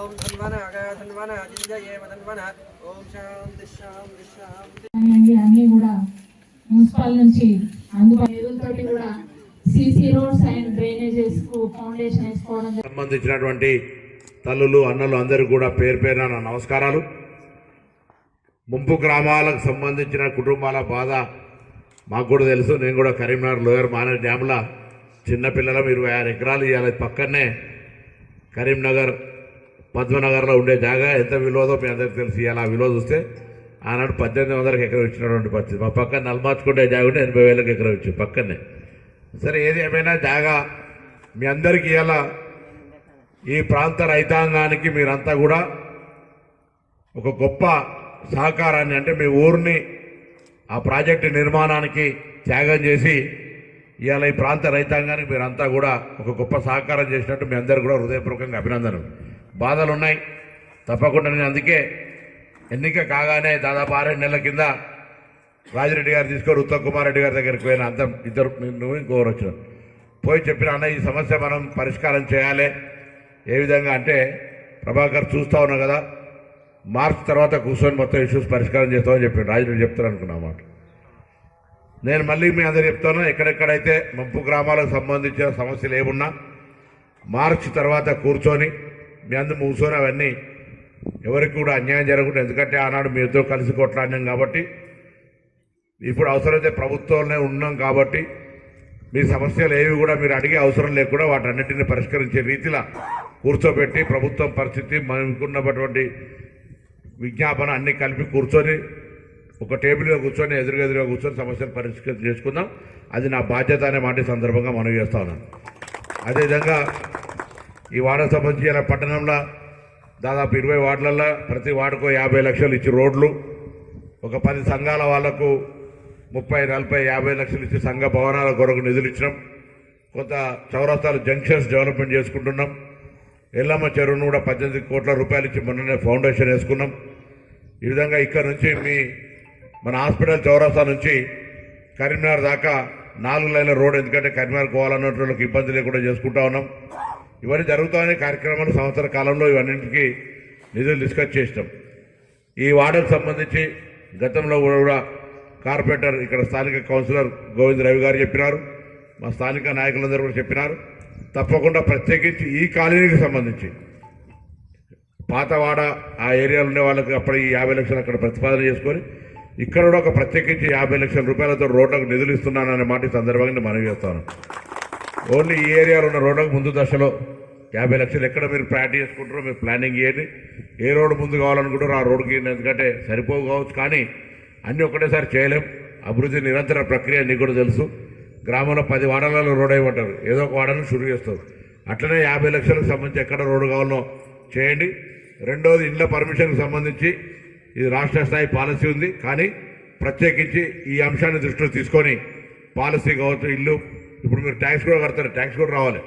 ఓం ధన్వన అగధన్వన జింజయేమ ధన్వన ఓం శాంతి శాంతి శాంతి. అన్ని కూడా మున్సిపల్ నుంచి నిధులతోటి కూడా సిసి రోడ్స్ అండ్ డ్రైనేజెస్ కు ఫౌండేషన్ వేసుకోవడం సంబంధించినటువంటి తల్లులు అన్నలు అందరూ కూడా పేరు పేరున నా నమస్కారాలు. ముంపు గ్రామాలకు సంబంధించిన కుటుంబాల బాధ మాకు కూడా తెలుసు. నేను కూడా కరీంనగర్ లోయర్ మానేరు డ్యామ్ల చిన్నపిల్లలం 26 ఎకరాలు ఇవాళ పక్కనే కరీంనగర్ పద్మనగర్లో ఉండే జాగా ఎంత విలువదో మీ అందరికీ తెలుసు. ఇలా విలువ చూస్తే ఆనాడు 1800 ఎకరం ఇచ్చినటువంటి పరిస్థితి. మా పక్కన నల్మాచుకుంటే జాగా ఉంటే 80,000 ఎకరం ఇచ్చి పక్కనే. సరే ఏది ఏమైనా జాగా మీ అందరికీ ఇలా ఈ ప్రాంత రైతాంగానికి మీరంతా కూడా ఒక గొప్ప సహకారాన్ని అంటే మీ ఊరిని ఆ ప్రాజెక్టు నిర్మాణానికి త్యాగం చేసి ఇవాళ ఈ ప్రాంత రైతాంగానికి మీరంతా కూడా ఒక గొప్ప సహకారం చేసినట్టు మీ అందరూ కూడా హృదయపూర్వకంగా అభినందనలు. బాధలు ఉన్నాయి తప్పకుండా. నేను అందుకే ఎన్నిక కాగానే దాదాపు 6 నెలల కింద రాజిరెడ్డి గారు తీసుకొని ఉత్తమ్ కుమార్ రెడ్డి గారి దగ్గరికి పోయిన అంత ఇద్దరు నువ్వు ఇంకోరు వచ్చిన పోయి చెప్పిన అన్న ఈ సమస్య మనం పరిష్కారం చేయాలి. ఏ విధంగా అంటే ప్రభాకర్ చూస్తూ ఉన్నావు కదా, మార్చ్ తర్వాత కూర్చొని మొత్తం ఇష్యూస్ పరిష్కారం చేస్తామని చెప్పాను. రాజిరెడ్డి చెప్తాను అనుకున్నమాట. నేను మళ్ళీ మీ అందరు చెప్తాను, ఎక్కడెక్కడైతే ముంపు గ్రామాలకు సంబంధించిన సమస్యలు ఏమున్నా మార్చి తర్వాత కూర్చొని మీ అందరూ కూర్చొని అవన్నీ ఎవరికి కూడా అన్యాయం జరగకుండా, ఎందుకంటే ఆనాడు మీ ఇద్దరు కలిసి కొట్లాడినాం కాబట్టి ఇప్పుడు అవసరమైతే ప్రభుత్వంలో ఉన్నాం కాబట్టి మీ సమస్యలు ఏవి కూడా మీరు అడిగే అవసరం లేకుండా వాటన్నిటిని పరిష్కరించే రీతిలో కూర్చోబెట్టి ప్రభుత్వం పరిస్థితి మనకున్నటువంటి విజ్ఞాపన అన్ని కలిపి కూర్చొని ఒక టేబుల్గా కూర్చొని ఎదురుగా కూర్చొని సమస్యలు పరిష్కరణ చేసుకుందాం. అది నా బాధ్యత అనే మాట సందర్భంగా మనవి చేస్తా ఉన్నాను. అదేవిధంగా ఈ వార్డుకు సంబంధించిన పట్టణంలో దాదాపు 20 వార్డులలో ప్రతి వార్డుకు 50 లక్షలు ఇచ్చి రోడ్లు, ఒక 10 సంఘాల వాళ్లకు 30, 40, 50 లక్షలు ఇచ్చి సంఘ భవనాల కొరకు నిధులు ఇచ్చినాం. కొంత చౌరస్తాలు జంక్షన్స్ డెవలప్మెంట్ చేసుకుంటున్నాం. ఎల్లమ్మ చెరువును కూడా 18 కోట్ల రూపాయలు ఇచ్చి మొన్ననే ఫౌండేషన్ వేసుకున్నాం. ఈ విధంగా ఇక్కడ నుంచి మన హాస్పిటల్ చౌరస్తా నుంచి కరీంనగర్ దాకా 4 లైన్ల రోడ్, ఎందుకంటే కరీంనగర్ పోవాలన్నట్టు వాళ్ళకి ఇబ్బంది లేకుండా చేసుకుంటా ఉన్నాం. ఇవన్నీ జరుగుతాయనే కార్యక్రమాలు సంవత్సర కాలంలో ఇవన్నింటికి నిధులు డిస్కస్ చేసినాం. ఈ వార్డుకు సంబంధించి గతంలో కూడా కార్పొరేటర్ ఇక్కడ స్థానిక కౌన్సిలర్ గోవింద్ రవి గారు చెప్పినారు, మా స్థానిక నాయకులందరూ కూడా చెప్పినారు. తప్పకుండా ప్రత్యేకించి ఈ కాలనీకి సంబంధించి పాతవాడ ఆ ఏరియాలో ఉండే వాళ్ళకి అప్పుడు ఈ 50 లక్షలు అక్కడ ప్రతిపాదన చేసుకొని ఇక్కడ కూడా ఒక ప్రత్యేకించి 50 లక్షల రూపాయలతో రోడ్లకు నిధులు ఇస్తున్నాననే మాట ఈ సందర్భంగా మనవి చేస్తాను. ఓన్లీ ఈ ఏరియాలో ఉన్న రోడ్లకు ముందు దశలో 50 లక్షలు ఎక్కడ మీరు ప్లాన్ చేసుకుంటారో మీరు ప్లానింగ్ చేయండి. ఏ రోడ్డు ముందు కావాలనుకుంటారో ఆ రోడ్డుకి, ఎందుకంటే సరిపోవు కావచ్చు కానీ అన్నీ ఒకటేసారి చేయలేం. అభివృద్ధి నిరంతర ప్రక్రియ నీకు కూడా తెలుసు. గ్రామంలో 10 వాడలలో రోడ్ అయ్యమంటారు, ఏదో ఒక వాడను షురు చేస్తారు. అట్లనే 50 లక్షలకు సంబంధించి ఎక్కడ రోడ్డు కావాలో చేయండి. రెండోది ఇండ్ల పర్మిషన్కి సంబంధించి ఇది రాష్ట్ర స్థాయి పాలసీ ఉంది, కానీ ప్రత్యేకించి ఈ అంశాన్ని దృష్టిలో తీసుకొని పాలసీ కావచ్చు, ఇల్లు ఇప్పుడు మీరు ట్యాక్స్ కూడా కడతారు, ట్యాక్స్ కూడా రావాలి,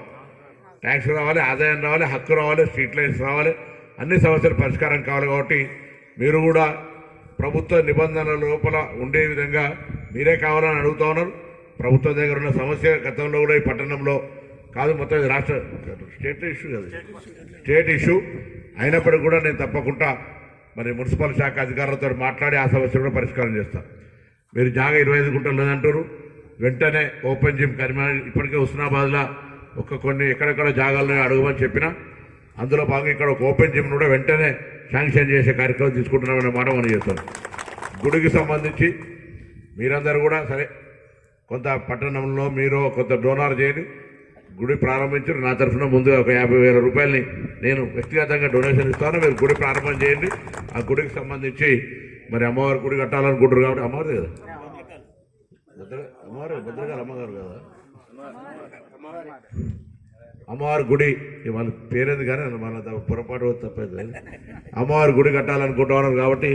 ట్యాక్స్ రావాలి, ఆదాయం రావాలి, హక్కు రావాలి, స్ట్రీట్ లైట్స్ రావాలి, అన్ని సమస్యలు పరిష్కారం కావాలి. కాబట్టి మీరు కూడా ప్రభుత్వ నిబంధనల లోపల ఉండే విధంగా మీరే కావాలని అడుగుతా ఉన్నారు. ప్రభుత్వం దగ్గర ఉన్న సమస్య గతంలో కూడా ఈ పట్టణంలో కాదు, మొత్తం ఇది రాష్ట్ర స్టేట్ ఇష్యూ కదా, స్టేట్ ఇష్యూ అయినప్పటికీ కూడా నేను తప్పకుండా మరి మున్సిపల్ శాఖ అధికారులతో మాట్లాడి ఆ సమస్య కూడా పరిష్కారం చేస్తాను. మీరు జాగా 25 గుంటలు లేదంటారు, వెంటనే ఓపెన్ జిమ్ కరీంనగర్ ఇప్పటికే హుస్నాబాద్లో కొన్ని ఎక్కడెక్కడ జాగాలను అడగమని చెప్పినా అందులో భాగంగా ఇక్కడ ఒక ఓపెన్ జిమ్ కూడా వెంటనే శాంక్షన్ చేసే కార్యక్రమం తీసుకుంటున్నామనే మాట మనం చేస్తాం. గుడికి సంబంధించి మీరందరూ కూడా సరే కొంత పట్టణంలో మీరు కొంత డోనార్ చేయండి. గుడి ప్రారంభించారు, నా తరఫున ముందుగా ఒక 50,000 రూపాయలని నేను వ్యక్తిగతంగా డొనేషన్ ఇస్తాను. మీరు గుడి ప్రారంభం చేయండి. ఆ గుడికి సంబంధించి మరి అమ్మవారి గుడి కట్టాలనుకుంటారు కాబట్టి అమ్మవారి కదా, అమ్మవారు భద్రకాళి అమ్మగారు కదా, అమ్మవారి గుడి వాళ్ళ పేరేది కానీ మన పొరపాటు తప్పేది. అమ్మవారి గుడి కట్టాలనుకుంటా ఉన్నారు కాబట్టి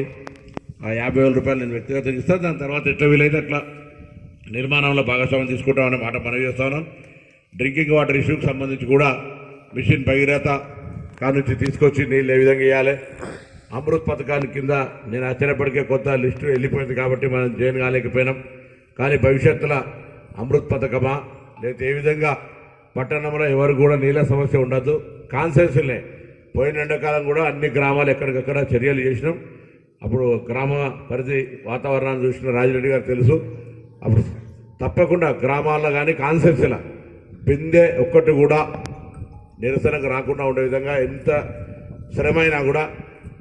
ఆ 50,000 రూపాయలు నేను వ్యక్తిగతంగా ఇస్తాను. దాని తర్వాత ఎట్లా వీలైతే అట్లా నిర్మాణంలో భాగస్వామ్యం తీసుకుంటామనే మాట మనవి చేస్తాను. డ్రింకింగ్ వాటర్ ఇష్యూకి సంబంధించి కూడా మిషన్ భగీరథ కానుంచి తీసుకొచ్చి నీళ్ళు ఏ విధంగా ఇవ్వాలి, అమృత్ పథకాన్ని కింద నేను వచ్చినప్పటికే కొత్త లిస్టు వెళ్ళిపోయింది కాబట్టి మనం జైన్ కాలేకపోయినాం. కానీ భవిష్యత్తులో అమృత్ పథకమా లేకపోతే ఏ విధంగా పట్టణంలో ఎవరు కూడా నీళ్ళ సమస్య ఉండదు, కాన్సెన్స్లే పోయిన ఎండాకాలం కూడా అన్ని గ్రామాలు ఎక్కడికక్కడ చర్యలు చేసినాం. అప్పుడు గ్రామ పరిధి వాతావరణాన్ని చూసిన రాజిరెడ్డి గారు తెలుసు. అప్పుడు తప్పకుండా గ్రామాల్లో కానీ కాన్సెన్సీలా బిందె ఒక్కటి కూడా నిరసనకు రాకుండా ఉండే విధంగా ఎంత శ్రమైనా కూడా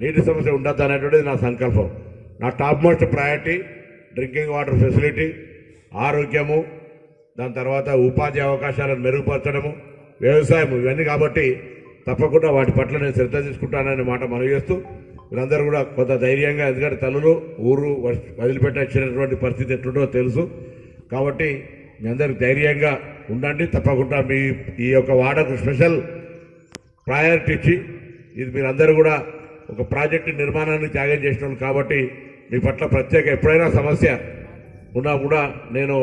నీటి సమస్య ఉండద్దు అనేటువంటిది నా సంకల్పం. నా top most priority drinking water facility, ఆరోగ్యము, దాని తర్వాత ఉపాధి అవకాశాలను మెరుగుపరచడము, వ్యవసాయం, ఇవన్నీ కాబట్టి తప్పకుండా వాటి పట్ల నేను శ్రద్ధ తీసుకుంటాననే మాట మనవి చేస్తూ వీళ్ళందరూ కూడా కొంత ధైర్యంగా, ఎందుకంటే తల్లులు ఊరు వదిలిపెట్టచ్చినటువంటి పరిస్థితి ఎట్లుంటో తెలుసు కాబట్టి మీ అందరికి ధైర్యంగా ఉండండి. తప్పకుండా మీ ఈ యొక్క వాడకు స్పెషల్ ప్రయారిటీ ఇచ్చి ఇది మీరందరూ కూడా ఒక ప్రాజెక్టు నిర్మాణాన్ని త్యాగం చేసిన వాళ్ళు కాబట్టి మీ పట్ల ప్రత్యేక ఎప్పుడైనా సమస్య ఉన్నా కూడా నేను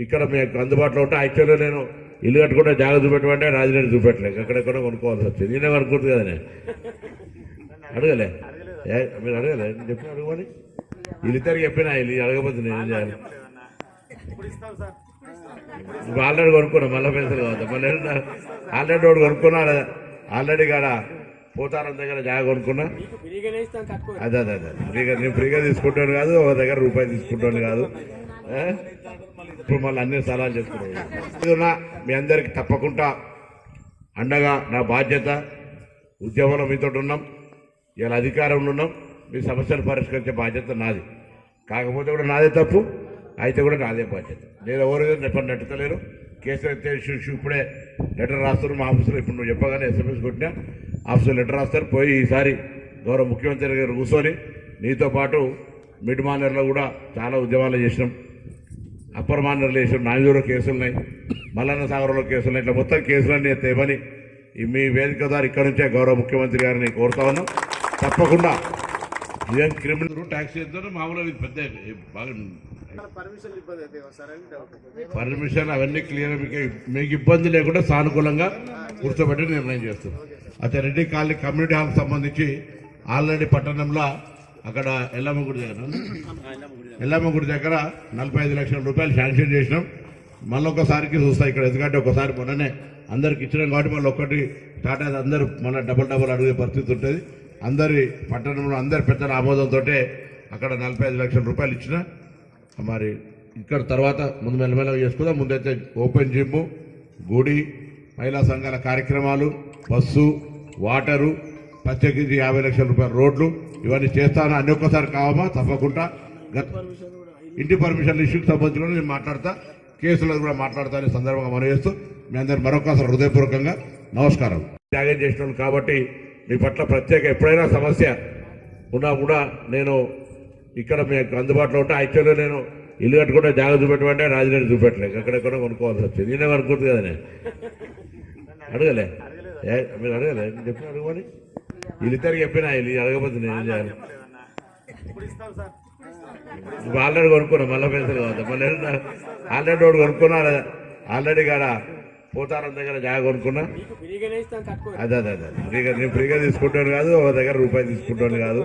ఇక్కడ మీకు అందుబాటులో ఉంటా. యాక్చువల్గా నేను ఇల్లు కట్టుకుంటే జాగ్రత్త చూపెట్టమంటే రాజధాని చూపెట్టలేదు, ఎక్కడెక్కడో కొనుక్కోవాల్సి వచ్చింది. నేనే అనుకుంటుంది కదా, నేను అడగలే, మీరు అడగలే, నేను చెప్పిన అడగమని వీళ్ళిద్దరికి చెప్పినా, వీళ్ళు అడగకపోతే నేను ఏం చేయాలి? ఇప్పుడు ఆల్రెడీ కొనుక్కున్నా, మళ్ళీ పైసలు కావద్దు. మళ్ళీ ఆల్రెడీ ఒకటి కొనుక్కున్నా, ఆల్రెడీ కాడ పోతారం దగ్గర జాగా కొనుక్కున్నా. అదే అదే అదే ఫ్రీగా, నేను ఫ్రీగా తీసుకుంటాను కాదు, ఒక దగ్గర రూపాయి తీసుకుంటాను కాదు. ఇప్పుడు మళ్ళీ అన్ని సలహాలు చేసుకున్నాను. మీ అందరికి తప్పకుండా అండగా నా బాధ్యత. ఉద్యమంలో మీతో ఉన్నాం, ఇలా అధికారంలో ఉన్నాం. మీ సమస్యలు పరిష్కరించే బాధ్యత నాది. కాకపోతే కూడా నాదే తప్పు, అయితే కూడా నాదే బాధ్యత. నేను ఎవరు నెట్టలేరు. కేసీఆర్ ఇప్పుడే లెటర్ రాస్తారు మా ఆఫీసులో. ఇప్పుడు నువ్వు చెప్పగానే SMS కొట్టినా ఆఫీసులో లెటర్ రాస్తారు. పోయి ఈసారి గౌరవ ముఖ్యమంత్రి గారు కూర్చొని నీతో పాటు మిడ్ మానర్లో కూడా చాలా ఉద్యమాలు చేసినాం, అప్పర్ మానర్లు చేసినాం, నాంజూరులో కేసులున్నాయి, మల్లన్న సాగరంలో కేసులున్నాయి. ఇట్లా మొత్తం కేసులన్నీ తేమని మీ వేదిక ద్వారా ఇక్కడ నుంచే గౌరవ ముఖ్యమంత్రి గారిని కోరుతా ఉన్నాం. తప్పకుండా ఇదేం క్రిమినల్ ట్యాక్స్ చేస్తారో మామూలుగా ఇది పెద్ద బాగా పర్మిషన్ అవన్నీ క్లియర్, మీకు ఇబ్బంది లేకుండా సానుకూలంగా కూర్చోబెట్టి నిర్ణయం చేస్తున్నాం. అయితే రెడ్డి కాలనీ కమ్యూనిటీ హాల్కి సంబంధించి ఆల్రెడీ పట్టణంలో అక్కడ ఎల్లమ్మ గుడి దగ్గర 45 లక్షల రూపాయలు శాంక్షన్ చేసినాం. మళ్ళీ ఒకసారికి చూస్తా ఇక్కడ, ఎందుకంటే ఒకసారి మొన్ననే అందరికి ఇచ్చినాం కాబట్టి మళ్ళీ ఒక్కటి స్టార్ట్ అయితే అందరూ మన డబల్ అడిగే పరిస్థితి ఉంటుంది. అందరి పట్టణంలో అందరి పెద్దల ఆమోదంతో అక్కడ 45 లక్షల రూపాయలు ఇచ్చిన. మరి ఇక్కడ తర్వాత ముందు మెల్లమెల్లగా చేసుకుందాం. ముందైతే ఓపెన్ జిమ్, గుడి, మహిళా సంఘాల కార్యక్రమాలు, బస్సు, వాటరు, ప్రత్యేకించి 50 లక్షల రూపాయల రోడ్లు, ఇవన్నీ చేస్తాను. అన్ని ఒక్కసారి కావమా తప్పకుండా. ఇంటి పర్మిషన్ ఇష్యూకి సంబంధించి కూడా నేను మాట్లాడతా, కేసులను కూడా మాట్లాడతాను సందర్భంగా మనం చేస్తూ మీ అందరు మరొకసారి హృదయపూర్వకంగా నమస్కారం. త్యాగం చేసిన వాళ్ళు కాబట్టి మీ పట్ల ప్రత్యేక ఎప్పుడైనా సమస్య ఉన్నా కూడా నేను ఇక్కడ మీకు అందుబాటులో ఉంటా. యాక్చువల్గా నేను ఇల్లు కట్టుకుంటే జాగ్రత్త చూపెట్టమంటే రాజధాని చూపెట్టలేదు, ఎక్కడెక్కడో కొనుక్కోవాల్సి వచ్చింది. నేనే అనుకుంటుంది కదా, నేను అడగలే, మీరు అడగలే, నేను చెప్పిన అడగమని వీళ్ళిద్దరికి చెప్పినా, వీళ్ళు అడగకపోతే నేను ఏం చేయాలి? ఇప్పుడు ఆల్రెడీ కొనుక్కున్నా, మళ్ళీ పైసలు కావద్దు. మళ్ళీ ఆల్రెడీ ఒకటి కొనుక్కున్నా, ఆల్రెడీ కాడ పోతారం దగ్గర జాగా కొనుక్కున్నా. అదే అదే అదే ఫ్రీగా, నేను ఫ్రీగా తీసుకుంటాను కాదు, ఒక దగ్గర రూపాయి తీసుకుంటాను కాదు.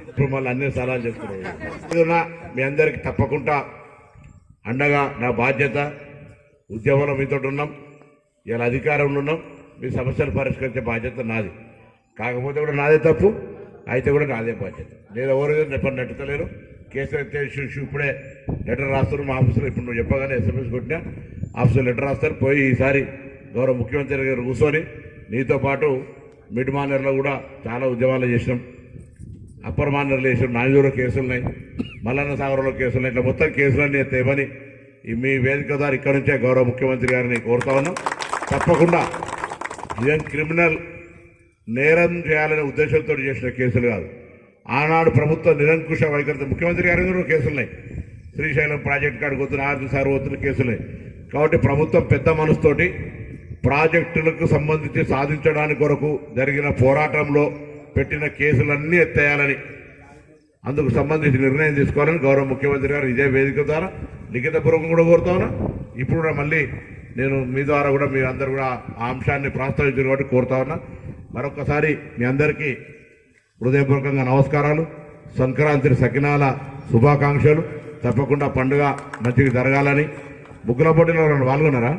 ఇప్పుడు మళ్ళీ అన్ని సలహాలు చేసుకున్నాను. మీ అందరికి తప్పకుండా అండగా నా బాధ్యత. ఉద్యమంలో మీతో ఉన్నాం, ఇలా అధికారంలో ఉన్నాం. మీ సమస్యలు పరిష్కరించే బాధ్యత నాది. కాకపోతే కూడా నాదే తప్పు, అయితే కూడా నాదే బాధ్యత. నేను ఎవరు నెట్టలేరు. కేసీఆర్ ఇప్పుడే లెటర్ రాస్తారు మా ఆఫీసులో. ఇప్పుడు నువ్వు చెప్పగానే SMS కొట్టినా ఆఫీసులో లెటర్ రాస్తారు. పోయి ఈసారి గౌరవ ముఖ్యమంత్రి గారు కూర్చొని నీతో పాటు మిడ్ మానర్లో కూడా చాలా ఉద్యమాలు చేసినాం, అప్పర్ మానర్లు చేసినాం, నాంజూరులో కేసులున్నాయి, మల్లన్న సాగరంలో కేసులున్నాయి. ఇట్లా మొత్తం కేసులన్నీ తేమని మీ వేదిక ద్వారా ఇక్కడ నుంచే గౌరవ ముఖ్యమంత్రి గారిని కోరుతా ఉన్నాం. తప్పకుండా ఇదేం క్రిమినల్ నేరం చేయాలనే ఉద్దేశంతో చేసిన కేసులు కాదు. ఆనాడు ప్రభుత్వ నిరంకుశ వైఖరితో ముఖ్యమంత్రి గారి కూడా కేసులున్నాయి. శ్రీశైలం ప్రాజెక్టు కాడికి వస్తున్న ఆర్థిక వస్తున్న కేసులున్నాయి. కాబట్టి ప్రభుత్వం పెద్ద మనసుతోటి ప్రాజెక్టులకు సంబంధించి సాధించడానికి కొరకు జరిగిన పోరాటంలో పెట్టిన కేసులన్నీ ఎత్తేయాలని, అందుకు సంబంధించి నిర్ణయం తీసుకోవాలని గౌరవ ముఖ్యమంత్రి గారు ఇదే వేదిక ద్వారా లిఖితపూర్వకం కూడా కోరుతా ఉన్నా. ఇప్పుడు కూడా మళ్ళీ నేను మీ ద్వారా కూడా మీ అందరు కూడా ఆ అంశాన్ని ప్రస్తావించారు కాబట్టి కోరుతా ఉన్నా. మరొకసారి మీ అందరికీ హృదయపూర్వకంగా నమస్కారాలు. సంక్రాంతి సకినాల శుభాకాంక్షలు. తప్పకుండా పండుగ మంచిగా జరగాలని. ముగ్గుల పోటీలో పాల్గొన్నారా?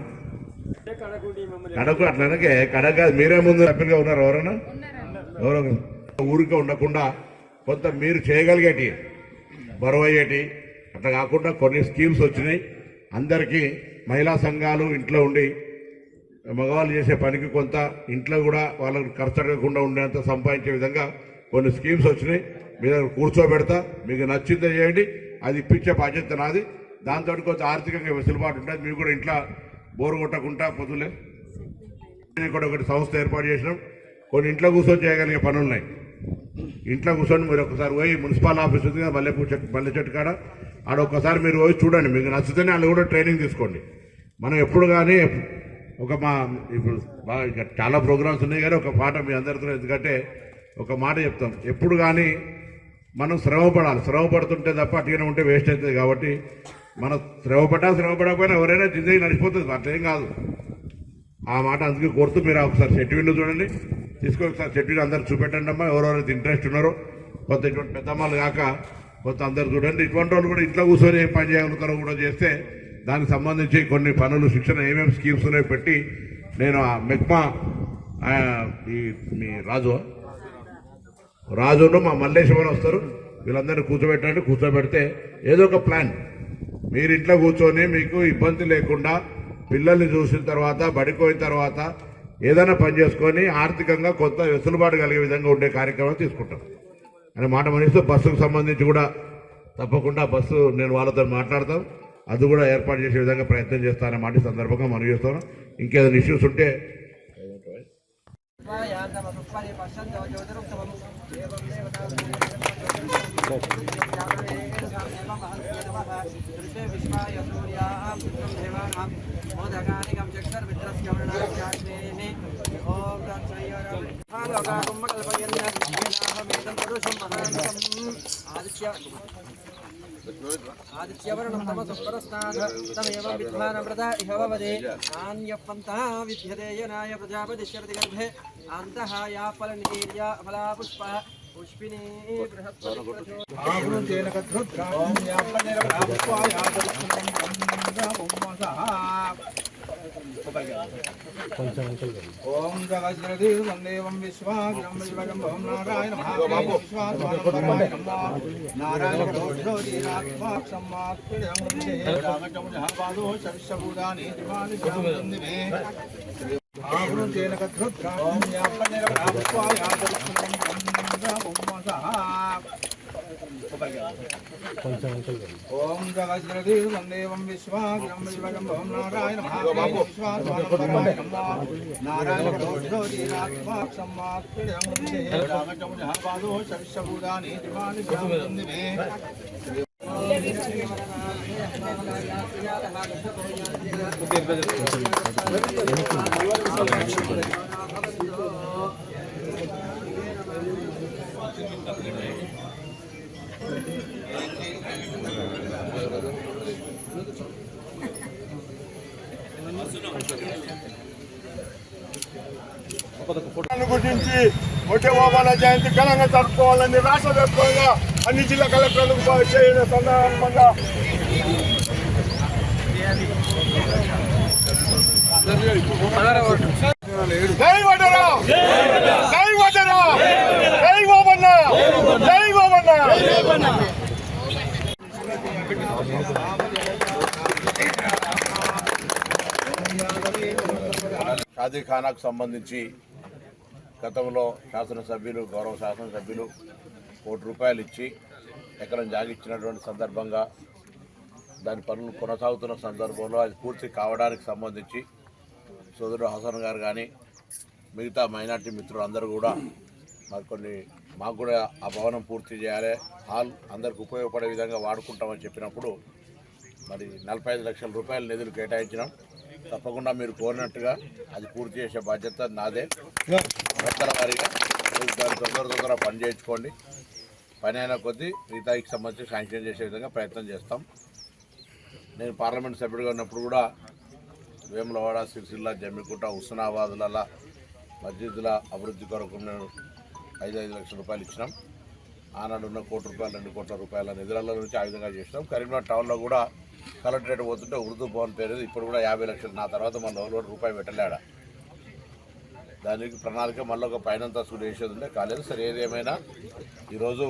కడకు అట్లనకే కడక మీరే ముందు హ్యాపీగా ఉన్నారు ఎవరైనా ఎవరో ఊరికే ఉండకుండా కొంత మీరు చేయగలిగేటి బరువు అయ్యేటి అట్లా కాకుండా కొన్ని స్కీమ్స్ వచ్చినాయి అందరికీ మహిళా సంఘాలు ఇంట్లో ఉండి మగవాళ్ళు చేసే పనికి కొంత ఇంట్లో కూడా వాళ్ళకు ఖర్చు అడగకుండా ఉండేంత సంపాదించే విధంగా కొన్ని స్కీమ్స్ వచ్చినాయి మీద కూర్చోబెడతా మీకు నచ్చిందే చేయండి అది ఇప్పించే బాధ్యత నాది దాంతో కొంచెం ఆర్థికంగా వెసులుబాటు ఉంటుంది మీకు కూడా ఇంట్లో బోరు కొట్టకుండా పొద్దులే కూడా ఒకటి సంస్థ ఏర్పాటు చేసినాం కొన్ని ఇంట్లో కూర్చొని చేయగలిగే పనులు ఉన్నాయి ఇంట్లో కూర్చొని మీరు ఒకసారి పోయి మున్సిపల్ ఆఫీస్ ఉంది మల్లె చెట్టు కాడ ఆడ ఒక్కసారి మీరు పోయి చూడండి మీకు నచ్చితేనే వాళ్ళు కూడా ట్రైనింగ్ తీసుకోండి మనం ఎప్పుడు కానీ ఒక మా ఇప్పుడు బాగా చాలా ప్రోగ్రామ్స్ ఉన్నాయి కానీ ఒక పాట మీ అందరితో ఎందుకంటే ఒక మాట చెప్తాం ఎప్పుడు కానీ మనం శ్రమ పడుతుంటే తప్ప అట్టిగానే ఉంటే వేస్ట్ అవుతుంది కాబట్టి మనం శ్రమ పడకపోయినా ఎవరైనా జిందగీ నడిచిపోతుంది అట్లేం కాదు ఆ మాట అందుకే కోరుతూ మీరు ఒకసారి చెట్టు విండు చూడండి తీసుకొని ఒకసారి చెట్టు విండు అందరు చూపెట్టండి అమ్మా ఎవరెవరైతే ఇంట్రెస్ట్ ఉన్నారో కొంత ఇటువంటి పెద్దమ్మలు కాక కొంత అందరు చూడండి ఇటువంటి వాళ్ళు కూడా ఇంట్లో కూర్చొని ఏం పని చేయగలుగుతారో కూడా చేస్తే దానికి సంబంధించి కొన్ని పనులు శిక్షణ ఏమేమి స్కీమ్స్ ఉన్నాయో పెట్టి నేను ఆ మెక్మా ఈ మీ రాజును మా మల్లేశ్వరం వస్తారు వీళ్ళందరినీ కూర్చోబెడితే ఏదో ఒక ప్లాన్ మీరు ఇంట్లో కూర్చొని మీకు ఇబ్బంది లేకుండా పిల్లల్ని చూసిన తర్వాత బడిపోయిన తర్వాత ఏదైనా పని చేసుకొని ఆర్థికంగా కొంత వెసులుబాటు కలిగే విధంగా ఉండే కార్యక్రమం తీసుకుంటాం అనే మాట మనిస్తూ బస్సుకు సంబంధించి కూడా తప్పకుండా బస్సు నేను వాళ్ళతో మాట్లాడతాను అది కూడా ఏర్పాటు చేసే విధంగా ప్రయత్నం చేస్తాననే మాట సందర్భంగా మనం చేస్తాను ఇంకేదైనా ఇష్యూస్ ఉంటే आदित्यवर्णं तमसुपरस्नाथ तमेवं विद्वानव्रता इह भवति नान्यपन्तः विद्यते यनाय प्रजापतिश्चरति गर्भे अन्तः या फलनिर्या फलापुष्पः पुष्पिनी ओम जगज्जनदेव वंदेवं विश्वाग्रं विभगं नारायण नारायण ओम जगज्जनदेव वंदेवं विश्वाग्रं विभगं नारायण नारायण గురించి ఒకే ఓబాల జయంతి ఘనంగా జరుపుకోవాలని రాష్ట్ర వ్యాప్తంగా అన్ని జిల్లా కలెక్టర్లకు చేయడం సందర్భంగా జై వడరా జై వడరా జై ఓబన్న జై ఓబన్న షాదీఖానాకు సంబంధించి గతంలో శాసనసభ్యులు గౌరవ శాసనసభ్యులు ₹1 కోటి ఇచ్చి ఎకరం జాగిచ్చినటువంటి సందర్భంగా దాని పనులు కొనసాగుతున్న సందర్భంలో అది పూర్తి కావడానికి సంబంధించి సోదరుడు హసన్ గారు కానీ మిగతా మైనార్టీ మిత్రులు అందరూ కూడా మాకు కూడా ఆ భవనం పూర్తి చేయాలి హాల్ అందరికి ఉపయోగపడే విధంగా వాడుకుంటామని చెప్పినప్పుడు మరి ₹45 లక్షల నిధులు కేటాయించినాం తప్పకుండా మీరు కోరినట్టుగా అది పూర్తి చేసే బాధ్యత నాదే విడతల వారీగా దాన్ని తొందర పని చేయించుకోండి పని అయిన కొద్దీ మిగతాకి సంబంధించి శాంక్షన్ చేసే విధంగా ప్రయత్నం చేస్తాం నేను పార్లమెంట్ సభ్యుడిగా ఉన్నప్పుడు కూడా వేములవాడ సిరిసిల్ల జమ్మికుంట హుస్నాబాద్ల మస్జిద్ల అభివృద్ధి కొరకు నేను ₹5 లక్షలు ఇచ్చినాం ఆనాడు ఉన్న ₹1 కోటి ₹2 కోట్ల నిధుల నుంచి ఆ విధంగా చేసినాం కరీంనగర్ టౌన్లో కూడా కలెక్టరేట్ పోతుంటే ఉర్దూ భవన్ పేరు ఇప్పుడు కూడా 50 లక్షలు నా తర్వాత మన రూపాయి పెట్టలేడా దానికి ప్రణాళిక మళ్ళీ ఒక పైనంతా వేసేది ఉండే కాలేదు. సరే ఏదేమైనా ఈరోజు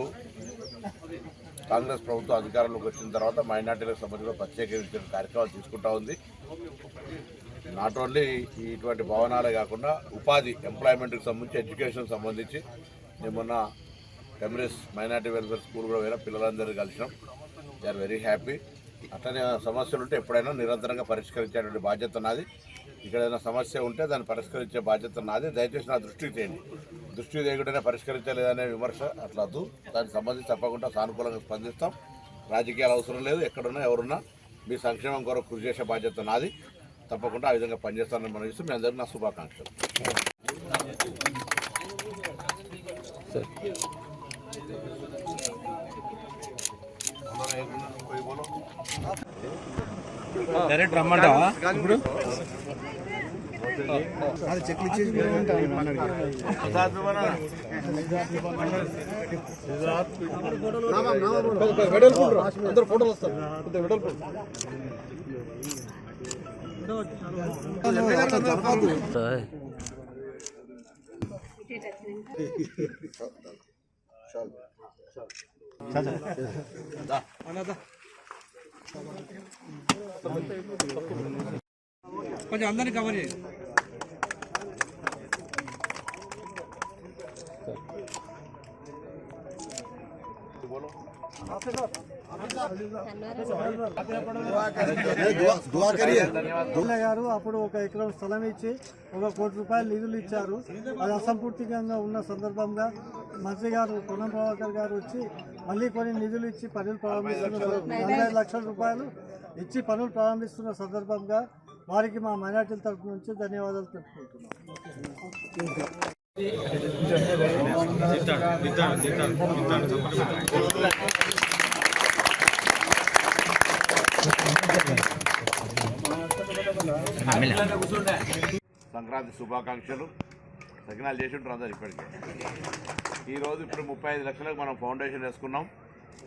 కాంగ్రెస్ ప్రభుత్వం అధికారంలోకి వచ్చిన తర్వాత మైనార్టీలకు సంబంధించిన ప్రత్యేక కార్యక్రమాలు తీసుకుంటా ఉంది. నాట్ ఓన్లీ ఇటువంటి భవనాలే కాకుండా ఉపాధి ఎంప్లాయ్మెంట్కి సంబంధించి ఎడ్యుకేషన్ సంబంధించి నేను మొన్న ఎమ్రెస్ మైనార్టీ వెల్ఫేర్ స్కూల్ కూడా పోయినా పిల్లలందరూ కలిసినాం. They are very happy. అట్లనే సమస్యలు ఉంటే ఎప్పుడైనా నిరంతరంగా పరిష్కరించేటువంటి బాధ్యత నాది. ఇక్కడ ఏదైనా సమస్య ఉంటే దాన్ని పరిష్కరించే బాధ్యత నాది. దయచేసి నా దృష్టికి తేండి. దృష్టి తేకుండానే పరిష్కరించలేదనే విమర్శ అట్లా వద్దు. దానికి సంబంధించి తప్పకుండా సానుకూలంగా స్పందిస్తాం. రాజకీయాలు అవసరం లేదు. ఎక్కడున్నా ఎవరున్నా మీ సంక్షేమం కొరకు కృషి చేసే బాధ్యత నాది. తప్పకుండా ఆ విధంగా పనిచేస్తానని మనం ఇస్తూ మీ అందరికీ నా శుభాకాంక్షలు. డైరెక్ట్ రమ్మంటావా ఇప్పుడు? అది చెక్లు ఇచ్చేసి అందరు ఫోటోలు వస్తారు. కొంచెం అందరినీ కవర్ చేయండి. గారు అప్పుడు 1 ఎకరం స్థలం ఇచ్చి 1 కోటి రూపాయలు నిధులు ఇచ్చారు. అది అసంపూర్తిగా ఉన్న సందర్భంగా మంత్రి గారు పొన్నం ప్రభాకర్ గారు వచ్చి మళ్ళీ కొన్ని నిధులు ఇచ్చి పనులు ప్రారంభిస్తున్న 45 లక్షల రూపాయలు ఇచ్చి పనులు ప్రారంభిస్తున్న సందర్భంగా వారికి మా మైనార్టీల తరఫు నుంచి ధన్యవాదాలు తెలుపుకుంటున్నాం. సంక్రాంతి శుభాకాంక్షలు. సకినాలు చేసి ఉంటారు అందరు. ఇప్పటికే ఈరోజు ఇప్పుడు 35 లక్షలకు మనం ఫౌండేషన్ వేసుకున్నాం.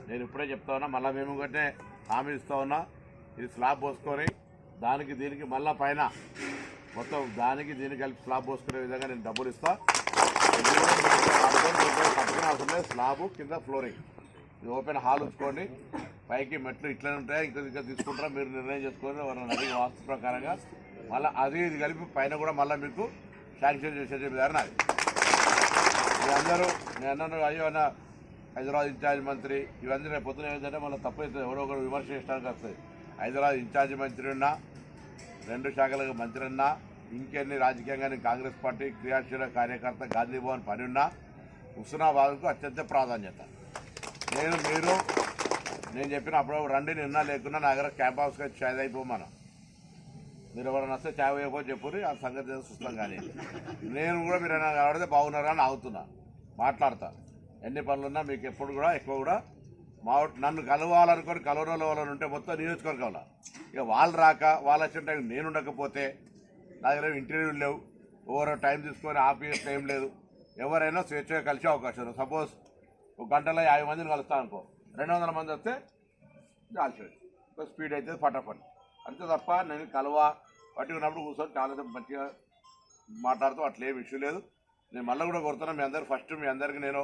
నేను ఇప్పుడే చెప్తా ఉన్నా, మళ్ళీ మేము ఒకటే హామీ ఇస్తా ఉన్నా. ఇది స్లాబ్ పోసుకొని దానికి దీనికి మళ్ళీ పైన మొత్తం దానికి దీనికి కలిపి స్లాబ్ పోసుకునే విధంగా నేను డబ్బులు ఇస్తా. కట్టుకునే అవసరం లేదు. స్లాబు కింద ఫ్లోరింగ్, ఇది ఓపెన్ హాల్ ఉంచుకోండి. పైకి మెట్లు ఇట్లనే ఉంటాయి. ఇంకా తీసుకుంటారా మీరు నిర్ణయం చేసుకొని వాళ్ళని అడిగి వాస్తు ప్రకారంగా మళ్ళీ అది ఇది కలిపి పైన కూడా మళ్ళీ మీకు శాంక్షన్ చేసే విధానం అది. నేను అన్నాను అయ్యో అన్న హైదరాబాద్ ఇన్ఛార్జ్ మంత్రి ఇవన్నీ రేపు పొద్దున ఏమిటంటే మళ్ళీ తప్పైతుంది. ఎవరో ఒకరు విమర్శ చేయడానికి వస్తుంది. హైదరాబాద్ ఇన్ఛార్జ్ మంత్రి ఉన్నా, 2 శాఖలకు మంత్రి ఉన్నా, ఇంకెన్ని రాజకీయంగా కాంగ్రెస్ పార్టీ క్రియాశీల కార్యకర్త గాంధీ భవన్ పని ఉన్నా హుస్నాబాద్కు అత్యంత ప్రాధాన్యత. నేను చెప్పిన అప్పుడు రండి, నిన్న లేకున్నా నా దగ్గర క్యాంప్ హౌస్కి వచ్చి ఛాయ్ అయిపోమన్నా. మీరు ఎవరైనా వస్తే ఛాయ్ అయిపోయి చెప్పుర్రి, ఆ సంగతి చూస్తాం. కానీ నేను కూడా మీరు ఏమైనా కనబడితే బాగున్నారా అని ఆగుతున్నా, మాట్లాడతా. ఎన్ని పనులున్నా మీకు ఎప్పుడు కూడా ఎక్కువ కూడా నన్ను కలవాలనుకొని కలవరోళ్ళ వాళ్ళని ఉంటే మొత్తం నియోజకవర్గంలో ఇక వాళ్ళు రాక వాళ్ళు వచ్చిన టైం నేను ఉండకపోతే నా దగ్గర ఇంటర్వ్యూలు లేవు, ఎవరో టైం తీసుకొని ఆఫీస్ టైం లేదు. ఎవరైనా స్వేచ్ఛగా కలిసే అవకాశం ఉంది. సపోజ్ 1 గంటలో 50 మందిని కలుస్తాను అనుకో, 200 మంది వస్తే చాలు, స్పీడ్ అయితే ఫటాఫట్ అంతే. తప్ప నేను పట్టుకున్నప్పుడు కూర్చొని చాలా మంచిగా మాట్లాడుతూ అట్లేం ఇష్యూ లేదు. నేను మళ్ళీ కూడా కోరుతున్నా మీ అందరు ఫస్ట్ మీ అందరికీ నేను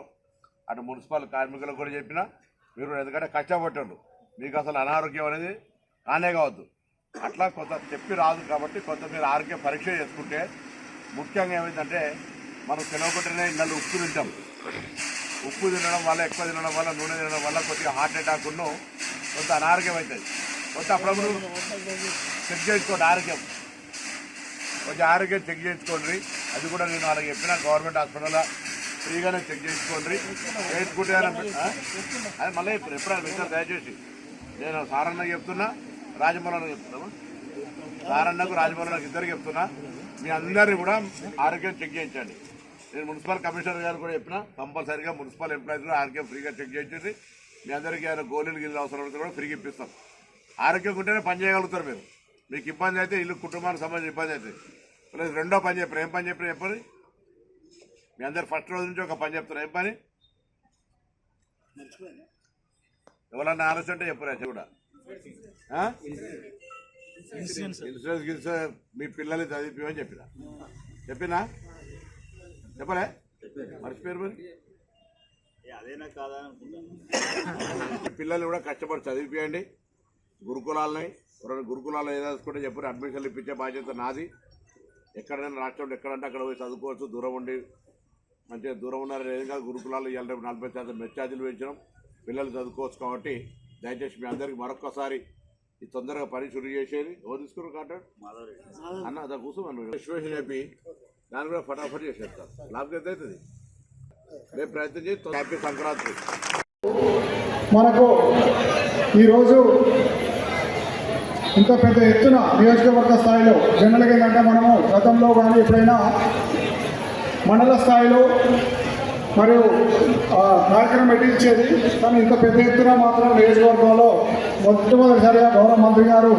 అటు మున్సిపల్ కార్మికులకు కూడా చెప్పిన, మీరు ఎందుకంటే కష్టపడ్డారు, మీకు అసలు అనారోగ్యం అనేది కానే కావద్దు. అట్లా కొంత చెప్పి రాదు కాబట్టి కొంత మీరు ఆరోగ్య పరీక్ష చేసుకుంటే ముఖ్యంగా ఏమైందంటే మనం తినకుండానే ఇళ్ళలో ఉప్పు తింటాం. ఉప్పు తినడం వల్ల, ఎక్కువ తినడం వల్ల, నూనె తినడం వల్ల కొద్దిగా హార్ట్ అటాక్ కొంత అనారోగ్యం అవుతుంది. కొంత అప్పుడప్పుడు చెక్ చేసుకోండి ఆరోగ్యం, కొంచెం ఆరోగ్యం చెక్ చేసుకోండి. అది కూడా నేను వాళ్ళకి చెప్పిన గవర్నమెంట్ హాస్పిటల్లో ఫ్రీగానే చెక్ చేసుకోండి. చేసుకుంటే అది మళ్ళీ ఎప్పుడైనా పెట్టారు. దయచేసి నేను సారన్నకు చెప్తున్నా, రాజమౌళికి చెప్తున్నాము. సారన్నకు రాజమౌళికి ఇద్దరికి చెప్తున్నా, మీ అందరినీ కూడా ఆరోగ్యం చెక్ చేయించండి. నేను మున్సిపల్ కమిషనర్ గారు కూడా చెప్పిన, కంపల్సరీగా మున్సిపల్ ఎంప్లాయీస్ కూడా ఆరోగ్యం ఫ్రీగా చెక్ చేయించండి. మీ అందరికీ ఆయన గోళీలు గిల్లు అవసరం అయితే కూడా ఫ్రీగా ఇప్పిస్తాం. ఆరోగ్యం ఉంటేనే పని చేయగలుగుతారు మీరు. మీకు ఇబ్బంది అయితే ఇల్లు కుటుంబానికి సంబంధించిన ఇబ్బంది అవుతుంది. ప్లస్ రెండో పని చెప్పారు. ఏం పని చెప్పారు చెప్పండి. మీ అందరు ఫస్ట్ రోజు నుంచి ఒక పని చెప్తారు. ఏం పని? ఎవరన్నా ఆలోచన అంటే చెప్పారు. అది కూడా ఇన్సూరెన్స్ మీ పిల్లల్ని చదివిపోమని చెప్పినా చెప్పలే మర్చిపోయారు మరి పిల్లల్ని కూడా కష్టపడి చదివిపియండి. గురుకులాలని గురుకులాల్లో ఏదాసుకుంటే చెప్పారు అడ్మిషన్లు ఇప్పించే బాధ్యత నాది. ఎక్కడైనా రాష్ట్రంలో ఎక్కడంటే అక్కడ పోయి చదువుకోవచ్చు. దూరం ఉండి మంచిగా దూరం ఉన్నారని ఏం కాదు. గురుకులాల్లో ఇవాళ 40% మెస్ ఛార్జీలు పెంచడం, పిల్లలు చదువుకోవచ్చు. కాబట్టి దయచేసి మీ అందరికీ మరొక్కసారి ఈ తొందరగా పని షురూ చేసేది. ఎవరు తీసుకున్నారు కాంట్రాక్ట్ అన్న అదా కూర్చోమని సిచ్యువేషన్ చెప్పి దాన్ని కూడా ఫటాఫట్ చేసేస్తారు. లాభం ఎంత అవుతుంది రేపు ప్రయత్నం చేసి హ్యాపీ సంక్రాంతి. మనకు ఈరోజు ఇంత పెద్ద ఎత్తున నియోజకవర్గ స్థాయిలో జనరల్గా ఏంటంటే మనము గతంలో కానీ ఎప్పుడైనా మండల స్థాయిలో మరియు కార్యక్రమం పెట్టించేది. కానీ ఇంత పెద్ద ఎత్తున మాత్రం నియోజకవర్గంలో మొట్టమొదటిసారిగా గౌరవ మంత్రి గారు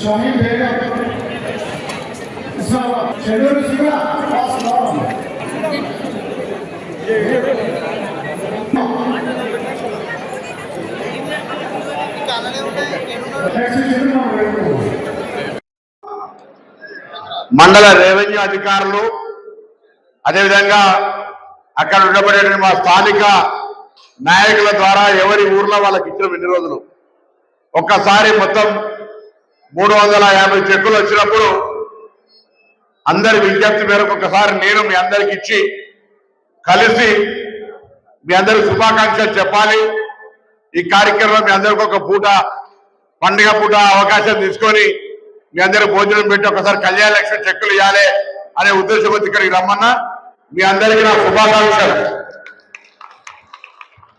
Şahin Beyler Sağ Şener Sina Aslan మండల రెవెన్యూ అధికారులు అదేవిధంగా అక్కడ ఉండబడే మా స్థానిక నాయకుల ద్వారా ఎవరి ఊర్లో వాళ్ళకి ఇచ్చిన ఎన్ని రోజులు ఒక్కసారి మొత్తం 350 చెక్కులు వచ్చినప్పుడు అందరి విజ్ఞప్తి మేరకు ఒకసారి నేను మీ అందరికి ఇచ్చి కలిసి మీ అందరికి శుభాకాంక్షలు చెప్పాలి. ఈ కార్యక్రమం మీ అందరికి ఒక పూట పండుగ పూట అవకాశం తీసుకొని మీ అందరికి భోజనం పెట్టి ఒకసారి కళ్యాణ లక్ష్మి చెక్కులు ఇవ్వాలి అనే ఉద్దేశంతో ఇక్కడికి రమ్మన్నా. మీ అందరికీ నా శుభాకాంక్షలు.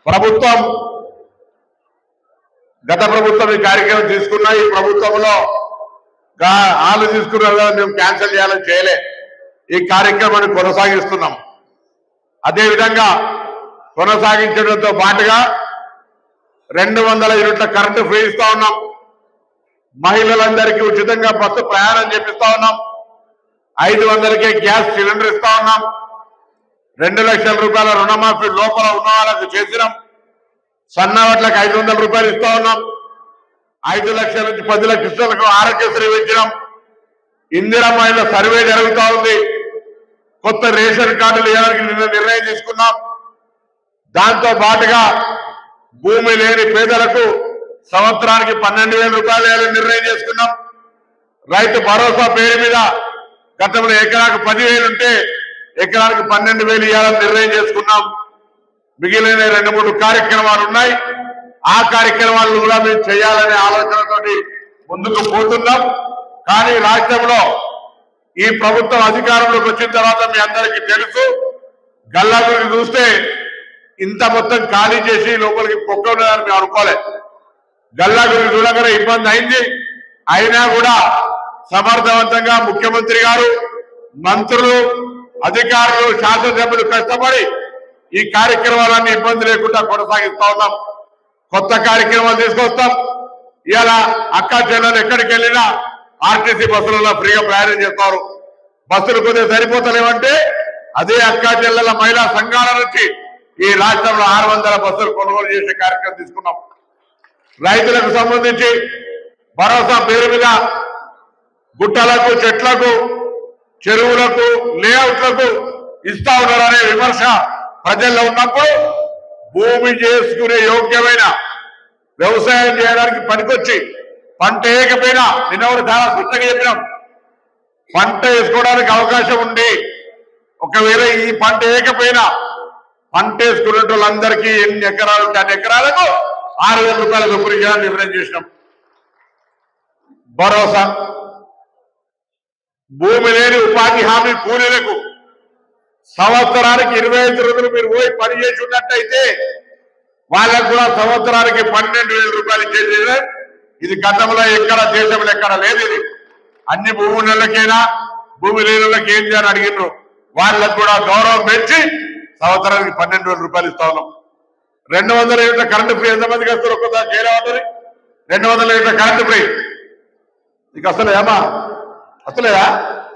ప్రభుత్వం గత ప్రభుత్వం ఈ కార్యక్రమం తీసుకున్నా. ఈ ప్రభుత్వంలో హాలు తీసుకున్నారు కదా మేము క్యాన్సిల్ చేయాలని చేయలే. ఈ కార్యక్రమాన్ని కొనసాగిస్తున్నాం. అదేవిధంగా కొనసాగించడంతో పాటుగా 200 యూనిట్ల కరెంటు ఫ్రీ ఇస్తా ఉన్నాం. మహిళలందరికీ ఉచితంగా బస్సు ప్రయాణం చేపిస్తా ఉన్నాం. 500కే గ్యాస్ సిలిండర్ ఇస్తా ఉన్నాం. 2 లక్షల రూపాయల రుణమాఫీ లోపల ఉన్న వాళ్ళకు చేసినాం. సన్నవట్లకు 500 రూపాయలు ఇస్తా ఉన్నాం. 5 లక్షల నుంచి 10 లక్షలకు ఆరోగ్యశ్రీ పెంచినాం. ఇందిరమ్మ ఇళ్ల సర్వే జరుగుతూ ఉంది. కొత్త రేషన్ కార్డులు ఇవ్వడానికి నిర్ణయం తీసుకున్నాం. దాంతో పాటుగా భూమి లేని పేదలకు సంవత్సరానికి 12,000 రూపాయలు ఇవ్వాలని నిర్ణయం చేసుకున్నాం. రైతు భరోసా పేరు మీద గతంలో ఎకరాకు 10,000 ఉంటే ఎకరానికి 12,000 ఇవ్వాలని నిర్ణయం చేసుకున్నాం. మిగిలిన 2-3 కార్యక్రమాలు ఉన్నాయి. ఆ కార్యక్రమాలను కూడా మేము చేయాలనే ఆలోచనతోటి ముందుకు పోతున్నాం. కానీ రాష్ట్రంలో ఈ ప్రభుత్వం అధికారంలోకి వచ్చిన తర్వాత మీ అందరికీ తెలుసు, గల్లాగురికి చూస్తే ఇంత మొత్తం ఖాళీ చేసి లోపలికి పొక్క ఉన్నదని మేము అనుకోలే. గల్లాగురికి చూడగానే ఇబ్బంది అయింది. అయినా కూడా సమర్థవంతంగా ముఖ్యమంత్రి గారు, మంత్రులు, అధికారులు, శాసనసభ్యులు కష్టపడి ఈ కార్యక్రమాలన్నీ ఇబ్బంది లేకుండా కొనసాగిస్తా ఉన్నాం. కొత్త కార్యక్రమాలు తీసుకొస్తాం. ఇలా అక్క చెల్లెలు ఎక్కడికి వెళ్ళినా ఆర్టీసీ బస్సులలో ఫ్రీగా ప్రయాణం చేస్తారు. బస్సులు కొద్దిగా సరిపోతలేవంటే అదే అక్క చెల్లెల మహిళా సంఘాల నుంచి ఈ రాష్ట్రంలో 600 బస్సులు కొనుగోలు చేసే కార్యక్రమం తీసుకున్నాం. రైతులకు సంబంధించి భరోసా పేరు మీద గుట్టలకు, చెట్లకు, చెరువులకు, లేఅవుట్లకు ఇస్తా ఉన్నారనే విమర్శ ప్రజల్లో ఉన్నప్పుడు భూమి చేసుకునే యోగ్యమైన వ్యవసాయం చేయడానికి పనికొచ్చి పంట వేయకపోయినా నిన్నవరు చాలా స్పష్టంగా చెప్పినాం. పంట వేసుకోవడానికి అవకాశం ఉంది. ఒకవేళ ఈ పంట వేయకపోయినా పంట వేసుకునే వాళ్ళందరికీ ఎన్ని ఎకరాలు ఉంటే అన్ని ఎకరాలకు 6,000 రూపాయల చొప్పున ఇవ్వాలని నిర్ణయం చేసినాం. భరోసా భూమి లేని ఉపాధి హామీ కూలీలకు సంవత్సరానికి 25 రోజులు మీరు పోయి పని చేసి ఉన్నట్టయితే వాళ్ళకు కూడా సంవత్సరానికి 12,000 రూపాయలు ఇచ్చేది. ఇది గతంలో ఎక్కడ దేశంలో ఎక్కడ లేదు. ఇది అన్ని భూములకైనా భూమి లేని వాళ్ళకి ఏం చేయాలని అడిగినారు. వాళ్ళకు కూడా గౌరవం పెంచి సంవత్సరానికి 12,000 రూపాయలు ఇస్తా ఉన్నాం. 200 యూనిట్ల కరెంటు ఫ్రీ ఎంతమందికి వస్తారు? ఒక్కసారి చేయలేమంటారు. 200 యూనిట్ల కరెంటు ఫ్రీ నీకు వస్తలేదమ్మా? వస్తలేదా?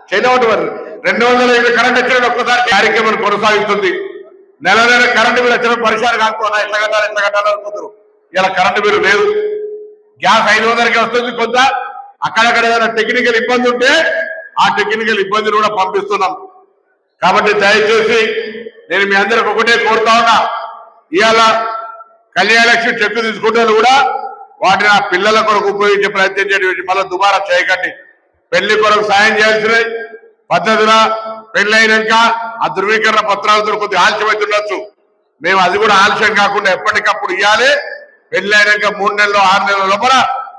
చేయలేమంట. మరి 200 యూనిట్ల కరెంట్ వచ్చిన ఒక్కసారి కార్యక్రమం కొనసాగుతుంది. నెల కరెంటు బిల్లు వచ్చిన పరిశాలు కాకపోయినా ఎట్లా కట్టాలో అనుకుంటారు. ఇలా కరెంటు బిల్లు లేదు. గ్యాస్ 500కి వస్తుంది. కొంత అక్కడక్కడ ఏదైనా టెక్నికల్ ఇబ్బంది ఉంటే ఆ టెక్నికల్ ఇబ్బందిని కూడా పంపిస్తున్నాం. కాబట్టి దయచేసి నేను మీ అందరికి ఒకటే కోరుతా ఉన్నా, ఇవాళ కళ్యాణలక్ష్మి చెక్కు తీసుకుంటే కూడా వాటిని ఆ పిల్లల కొరకు ఉపయోగించే ప్రయత్నం చేయండి. మళ్ళీ దుబారా చేయకండి. పెళ్లి కొరకు సాయం చేయాల్సినవి పద్ధతిగా పెళ్లి అయినాక ఆ ధృవీకరణ పత్రాలతో కొద్దిగా ఆలస్యం అవుతుండొచ్చు. మేము అది కూడా ఆలస్యం కాకుండా ఎప్పటికప్పుడు ఇవ్వాలి. పెళ్లి అయినాక 3 నెలలు 6 నెలల లోపల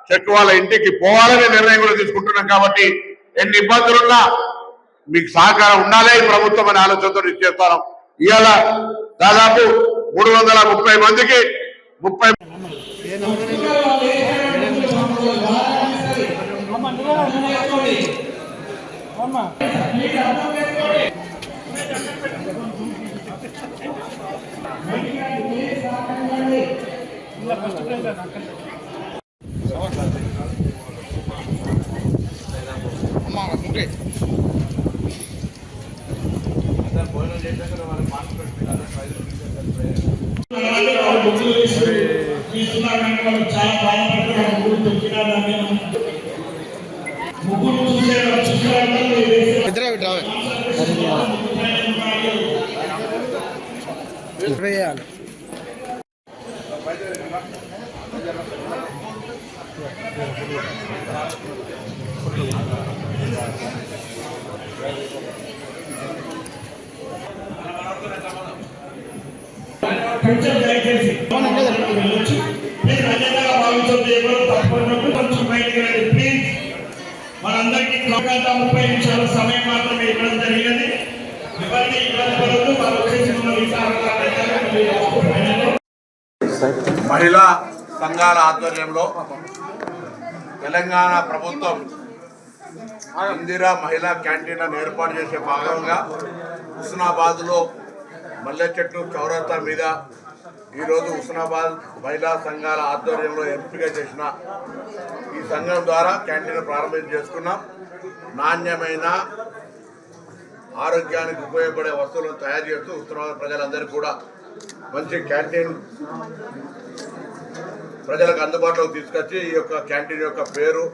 చెక్కు వాళ్ళ ఇంటికి పోవాలనే నిర్ణయం కూడా తీసుకుంటున్నాం. కాబట్టి ఎన్ని ఇబ్బందులున్నా మీకు సహకారం ఉండాలి ఈ ప్రభుత్వం అనే ఆలోచనతో ఇచ్చేస్తాను. ఇవాళ దాదాపు 330 మందికి 30 మనందరికీ 30 నిమిషాల సమయం మాత్రమే ఇవ్వడం జరిగింది. మహిళా సంఘాల ఆధ్వర్యంలో తెలంగాణ ప్రభుత్వం ఇందిరా మహిళా క్యాంటీన్ ఏర్పాటు చేసే భాగంగా హుస్నాబాద్లో మల్లె చెట్టు చౌరస్తా మీద ఈరోజు హుస్నాబాద్ మహిళా సంఘాల ఆధ్వర్యంలో ఎంపిక చేసిన ఈ సంఘం ద్వారా క్యాంటీన్ ప్రారంభం చేసుకున్నాం. నాణ్యమైన ఆరోగ్యానికి ఉపయోగపడే వస్తువులను తయారు చేస్తూ హుస్నాబాద్ ప్రజలందరికీ కూడా మంచి క్యాంటీన్ ప్రజలకు అందుబాటులోకి తీసుకొచ్చి ఈ యొక్క క్యాంటీన్ యొక్క పేరు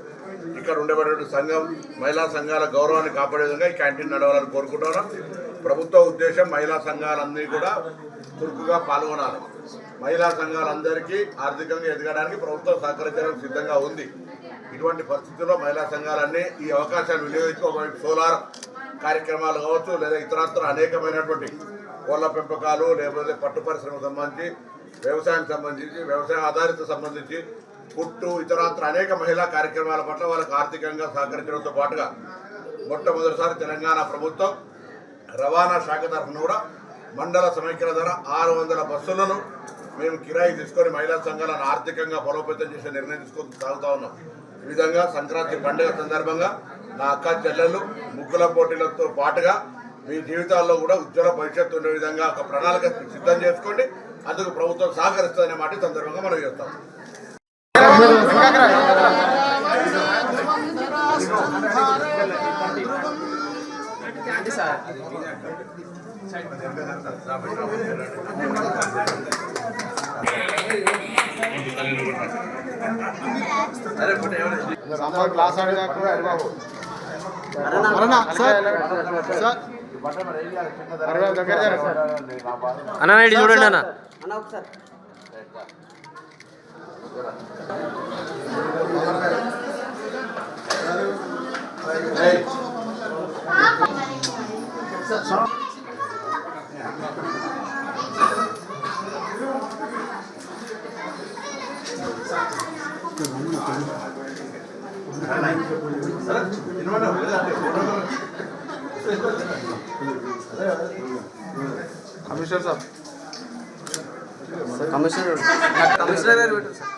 ఇక్కడ ఉండేటువంటి సంఘం మహిళా సంఘాల గౌరవాన్ని కాపాడే విధంగా ఈ క్యాంటీన్ నడవాలని కోరుకుంటున్నాం. ప్రభుత్వ ఉద్దేశం మహిళా సంఘాలన్నీ కూడా చురుకుగా పాల్గొనాలి. మహిళా సంఘాలందరికీ ఆర్థికంగా ఎదగడానికి ప్రభుత్వం సహకరించడానికి సిద్ధంగా ఉంది. ఇటువంటి పరిస్థితుల్లో మహిళా సంఘాలన్నీ ఈ అవకాశాన్ని వినియోగించుకోవాలి. సోలార్ కార్యక్రమాలు కావచ్చు, లేదా ఇతరత్ర అనేకమైనటువంటి కోళ్ల పెంపకాలు, లేకపోతే పట్టు పరిశ్రమకు సంబంధించి, వ్యవసాయానికి సంబంధించి, వ్యవసాయ ఆధారిత సంబంధించి, పుట్టు ఇతరత్ర అనేక మహిళా కార్యక్రమాల పట్ల వాళ్ళకు ఆర్థికంగా సహకరించడంతో పాటుగా మొట్టమొదటిసారి తెలంగాణ ప్రభుత్వం రవాణా శాఖ తరఫున కూడా మండల సమైక్యల ద్వారా 600 బస్సులను మేము కిరాయి తీసుకొని మహిళా సంఘాలను ఆర్థికంగా బలోపేతం చేసే నిర్ణయం తీసుకొని సాగుతా ఉన్నాం. ఈ విధంగా సంక్రాంతి పండుగ సందర్భంగా నా అక్క చెల్లెళ్ళు ముగ్గుల పోటీలతో పాటుగా మీ జీవితాల్లో కూడా ఉజ్వల భవిష్యత్తు ఉండే విధంగా ఒక ప్రణాళిక సిద్ధం చేసుకోండి. అందుకు ప్రభుత్వం సహకరిస్తుందనే మాట సందర్భంగా మనం చేస్తాం. అన్న చూడండి అన్న ఒకసారి కమిషనర్ సార్ కమిషనర్ గారు పెట్టారు సార్.